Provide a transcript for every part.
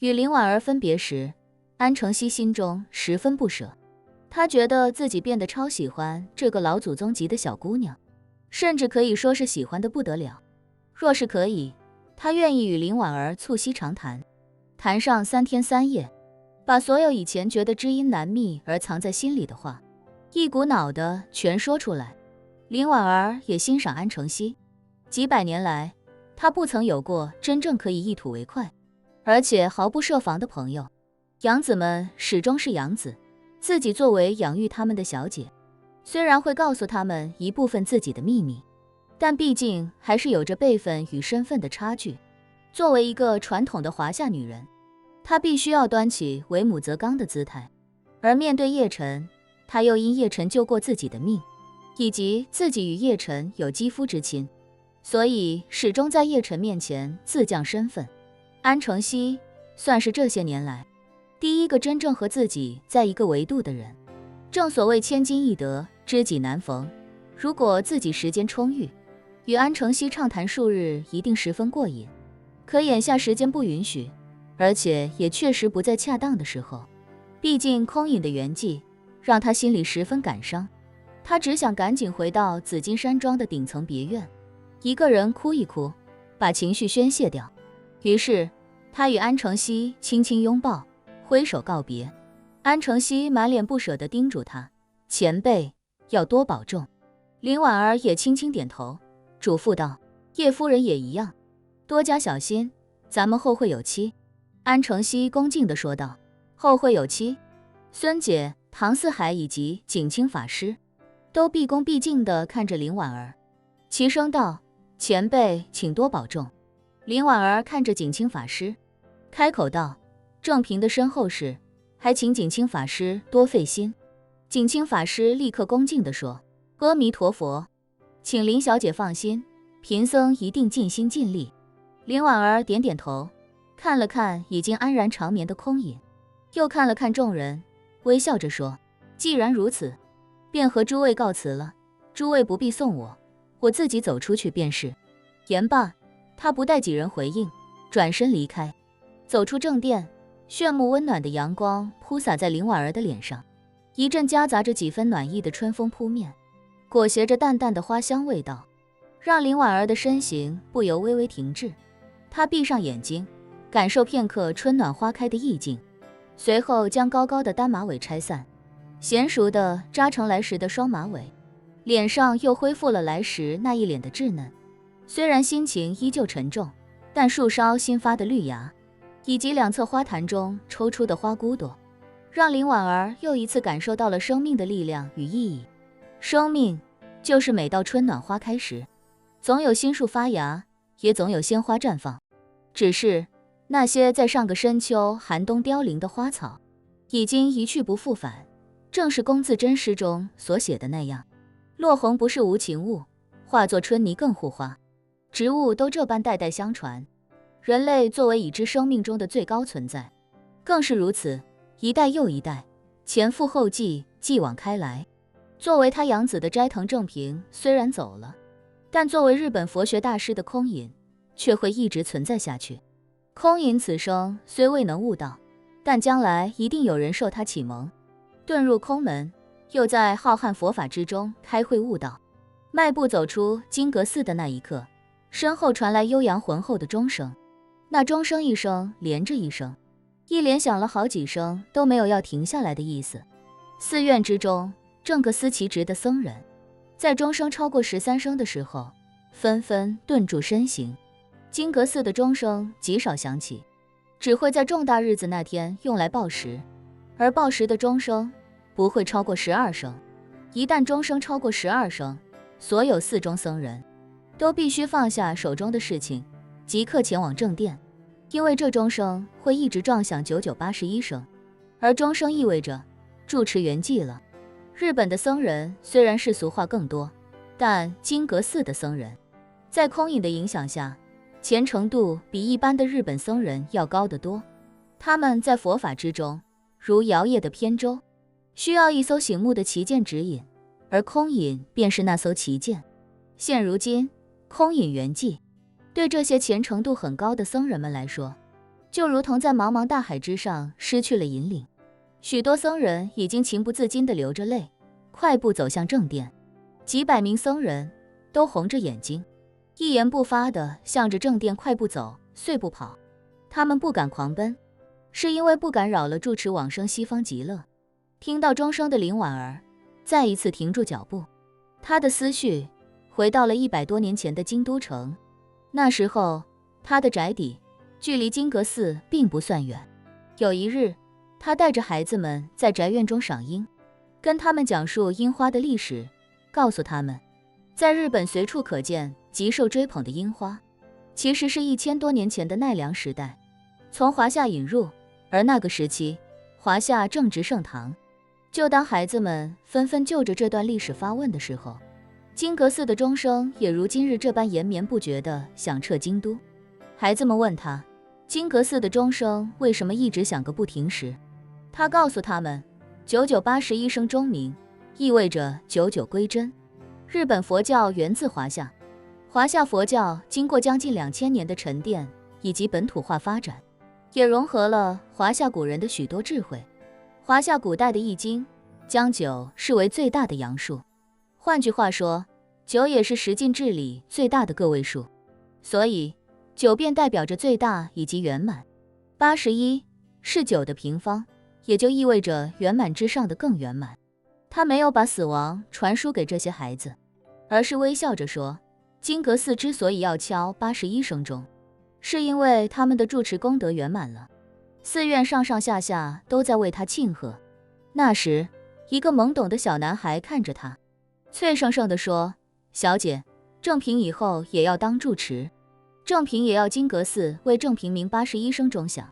与林婉儿分别时，安承熙心中十分不舍，他觉得自己变得超喜欢这个老祖宗级的小姑娘，甚至可以说是喜欢得不得了。若是可以，他愿意与林婉儿促膝长谈，谈上3天3夜，把所有以前觉得知音难觅而藏在心里的话，一股脑的全说出来。林婉儿也欣赏安承熙，几百年来，他不曾有过真正可以一吐为快，而且毫不设防的朋友。养子们始终是养子，自己作为养育他们的小姐，虽然会告诉他们一部分自己的秘密，但毕竟还是有着辈分与身份的差距。作为一个传统的华夏女人，她必须要端起为母则刚的姿态，而面对叶晨，她又因叶晨救过自己的命，以及自己与叶晨有肌肤之亲，所以始终在叶晨面前自降身份。安承熙算是这些年来第一个真正和自己在一个维度的人。正所谓千金易得，知己难逢，如果自己时间充裕，与安承熙畅谈数日一定十分过瘾。可眼下时间不允许，而且也确实不在恰当的时候，毕竟空隐的圆寂让他心里十分感伤。他只想赶紧回到紫金山庄的顶层别院，一个人哭一哭，把情绪宣泄掉。于是他与安承熙轻轻拥抱，挥手告别。安承熙满脸不舍地叮嘱他，前辈要多保重。林婉儿也轻轻点头，嘱咐道，叶夫人也一样，多加小心，咱们后会有期。安承熙恭敬地说道，后会有期。孙姐、唐四海以及景清法师都毕恭毕敬地看着林婉儿，齐声道，前辈请多保重。林婉儿看着景清法师，开口道，正平的身后事，还请景清法师多费心。景清法师立刻恭敬地说，阿弥陀佛，请林小姐放心，贫僧一定尽心尽力。林婉儿点点头，看了看已经安然长眠的空隐，又看了看众人，微笑着说，既然如此，便和诸位告辞了，诸位不必送我，我自己走出去便是。言罢，他不待几人回应，转身离开。走出正殿，炫目温暖的阳光铺洒在林婉儿的脸上，一阵夹杂着几分暖意的春风扑面，裹挟着淡淡的花香味道，让林婉儿的身形不由微微停滞。她闭上眼睛，感受片刻春暖花开的意境，随后将高高的单马尾拆散，娴熟地扎成来时的双马尾，脸上又恢复了来时那一脸的稚嫩。虽然心情依旧沉重，但树梢新发的绿芽，以及两侧花坛中抽出的花骨朵，让林婉儿又一次感受到了生命的力量与意义。生命就是每到春暖花开时，总有新树发芽，也总有鲜花绽放。只是那些在上个深秋寒冬凋零的花草，已经一去不复返。正是龚自珍诗中所写的那样，落红不是无情物，化作春泥更护花。植物都这般代代相传，人类作为已知生命中的最高存在，更是如此，一代又一代，前赴后继，继往开来。作为他养子的斋藤正平虽然走了，但作为日本佛学大师的空隐却会一直存在下去。空隐此生虽未能悟道，但将来一定有人受他启蒙，遁入空门，又在浩瀚佛法之中开会悟道。迈步走出金阁寺的那一刻，身后传来悠扬浑厚的钟声，那钟声一声连着一声，一连响了好几声，都没有要停下来的意思。寺院之中，正各司其职的僧人，在钟声超过13声的时候，纷纷顿住身形。金阁寺的钟声极少响起，只会在重大日子那天用来报时，而报时的钟声不会超过12声。一旦钟声超过12声，所有寺中僧人都必须放下手中的事情，即刻前往正殿，因为这钟声会一直撞响9981声，而钟声意味着住持圆寂了。日本的僧人虽然世俗化更多，但金阁寺的僧人在空隐的影响下，虔诚度比一般的日本僧人要高得多。他们在佛法之中如摇曳的扁舟，需要一艘醒目的旗舰指引，而空隐便是那艘旗舰。现如今空隐圆寂，对这些虔诚度很高的僧人们来说，就如同在茫茫大海之上失去了引领。许多僧人已经情不自禁地流着泪，快步走向正殿。几百名僧人都红着眼睛，一言不发地向着正殿快步走，碎步跑。他们不敢狂奔，是因为不敢扰了住持往生西方极乐。听到钟声的林婉儿再一次停住脚步，她的思绪回到了100多年前的京都城。那时候她的宅邸距离金阁寺并不算远。有一日，她带着孩子们在宅院中赏樱，跟他们讲述樱花的历史，告诉他们，在日本随处可见极受追捧的樱花，其实是1000多年前的奈良时代从华夏引入，而那个时期华夏正值盛唐。就当孩子们纷纷就着这段历史发问的时候，金阁寺的钟声也如今日这般延绵不绝地响彻京都。孩子们问他，金阁寺的钟声为什么一直响个不停时，他告诉他们，9981声钟鸣，意味着久久归真。日本佛教源自华夏，华夏佛教经过将近2000年的沉淀以及本土化发展，也融合了华夏古人的许多智慧。华夏古代的易经将九视为最大的阳数，换句话说，九也是十进制里最大的个位数，所以九便代表着最大以及圆满。81是9的平方，也就意味着圆满之上的更圆满。他没有把死亡传输给这些孩子，而是微笑着说，金阁寺之所以要敲81声钟，是因为他们的住持功德圆满了，寺院上上下下都在为他庆贺。那时，一个懵懂的小男孩看着他，脆生生地说，小姐，正平以后也要当住持，正平也要金阁寺为正平鸣81声钟响。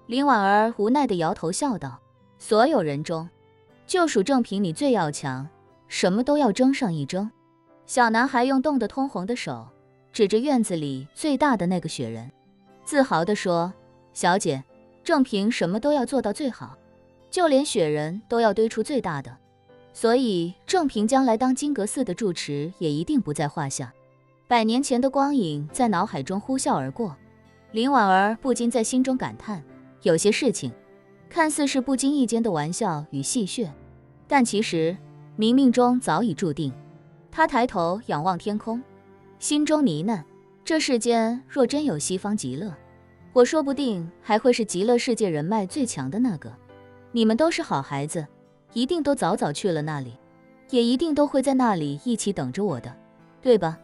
林婉儿无奈地摇头笑道，所有人中就属正平你最要强，什么都要争上一争。小男孩用冻得通红的手指着院子里最大的那个雪人，自豪地说，小姐，正平什么都要做到最好，就连雪人都要堆出最大的，所以正平将来当金阁寺的住持也一定不在话下。100年前的光影在脑海中呼啸而过，林婉儿不禁在心中感叹，有些事情看似是不经意间的玩笑与戏谑，但其实冥冥中早已注定。他抬头仰望天空，心中呢喃，这世间若真有西方极乐，我说不定还会是极乐世界人脉最强的那个。你们都是好孩子，一定都早早去了那里，也一定都会在那里一起等着我的，对吧？